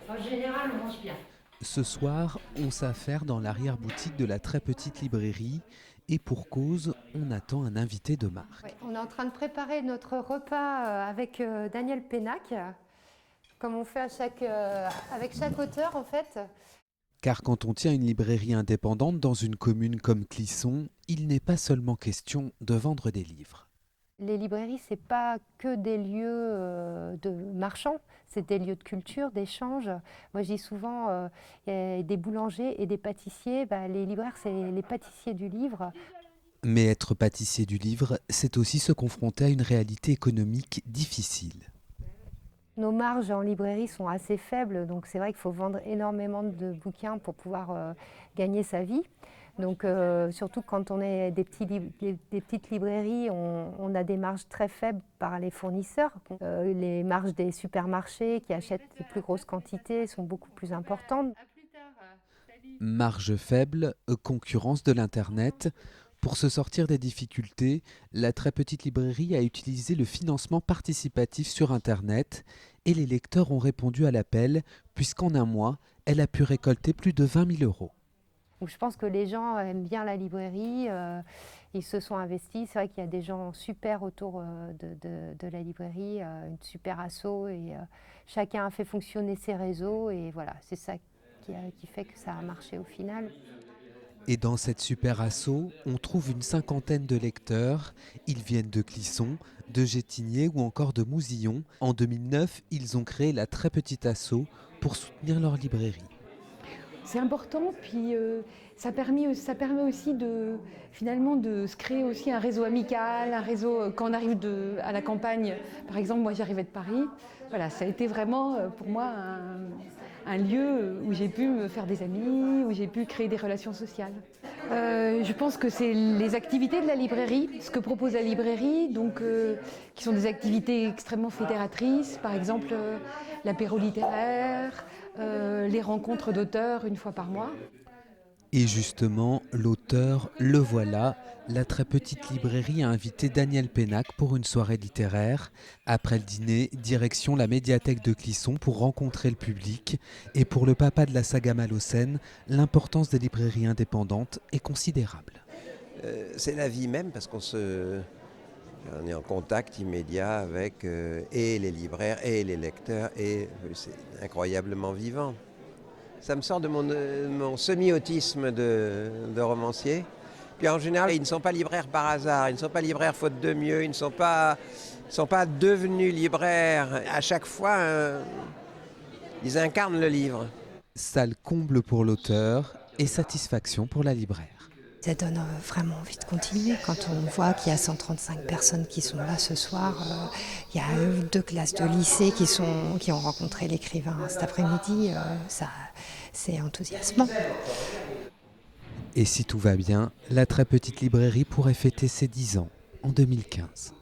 En général, on mange bien. Ce soir, on s'affaire dans l'arrière-boutique de la très petite librairie et pour cause, on attend un invité de Ouais, marque. on est en train de préparer notre repas avec Daniel Pénac, comme on fait avec chaque auteur en fait. Car quand on tient une librairie indépendante dans une commune comme Clisson, il n'est pas seulement question de vendre des livres. Les librairies, c'est pas que des lieux de marchands, c'est des lieux de culture, d'échange. Moi, je dis souvent, il y a des boulangers et des pâtissiers. Les libraires, c'est les pâtissiers du livre. Mais être pâtissier du livre, c'est aussi se confronter à une réalité économique difficile. Nos marges en librairie sont assez faibles, donc c'est vrai qu'il faut vendre énormément de bouquins pour pouvoir gagner sa vie. Donc surtout quand on est des petites librairies, on a des marges très faibles par les fournisseurs. Les marges des supermarchés qui achètent les plus grosses quantités sont beaucoup plus importantes. Marge faible, concurrence de l'Internet. Pour se sortir des difficultés, la très petite librairie a utilisé le financement participatif sur Internet et les lecteurs ont répondu à l'appel puisqu'en un mois, elle a pu récolter plus de 20 000 euros. Donc je pense que les gens aiment bien la librairie, ils se sont investis. C'est vrai qu'il y a des gens super autour de la librairie, une super asso et chacun a fait fonctionner ses réseaux et voilà, c'est ça qui fait que ça a marché au final. Et dans cette super asso, on trouve une cinquantaine de lecteurs. Ils viennent de Clisson, de Gétigné ou encore de Mousillon. En 2009, ils ont créé la très petite asso pour soutenir leur librairie. C'est important, puis ça permet aussi finalement de se créer aussi un réseau amical, un réseau quand on arrive à la campagne. Par exemple, moi j'arrivais de Paris. Voilà, ça a été vraiment pour moi un lieu où j'ai pu me faire des amis, où j'ai pu créer des relations sociales. Je pense que c'est les activités de la librairie, ce que propose la librairie, donc qui sont des activités extrêmement fédératrices, par exemple l'apéro littéraire, les rencontres d'auteurs une fois par mois. Et justement, l'auteur, le voilà, la très petite librairie a invité Daniel Pénac pour une soirée littéraire. Après le dîner, direction la médiathèque de Clisson pour rencontrer le public. Et pour le papa de la saga Malocène, l'importance des librairies indépendantes est considérable. C'est la vie même parce on est en contact immédiat avec et les libraires et les lecteurs et c'est incroyablement vivant. Ça me sort de mon semi-autisme de romancier. Puis en général, ils ne sont pas libraires par hasard, ils ne sont pas libraires faute de mieux, ils ne sont pas devenus libraires. À chaque fois, ils incarnent le livre. Salle comble pour l'auteur et satisfaction pour la libraire. Ça donne vraiment envie de continuer. Quand on voit qu'il y a 135 personnes qui sont là ce soir, il y a 2 classes de lycée qui ont rencontré l'écrivain cet après-midi, c'est enthousiasmant. Et si tout va bien, la très petite librairie pourrait fêter ses 10 ans en 2015.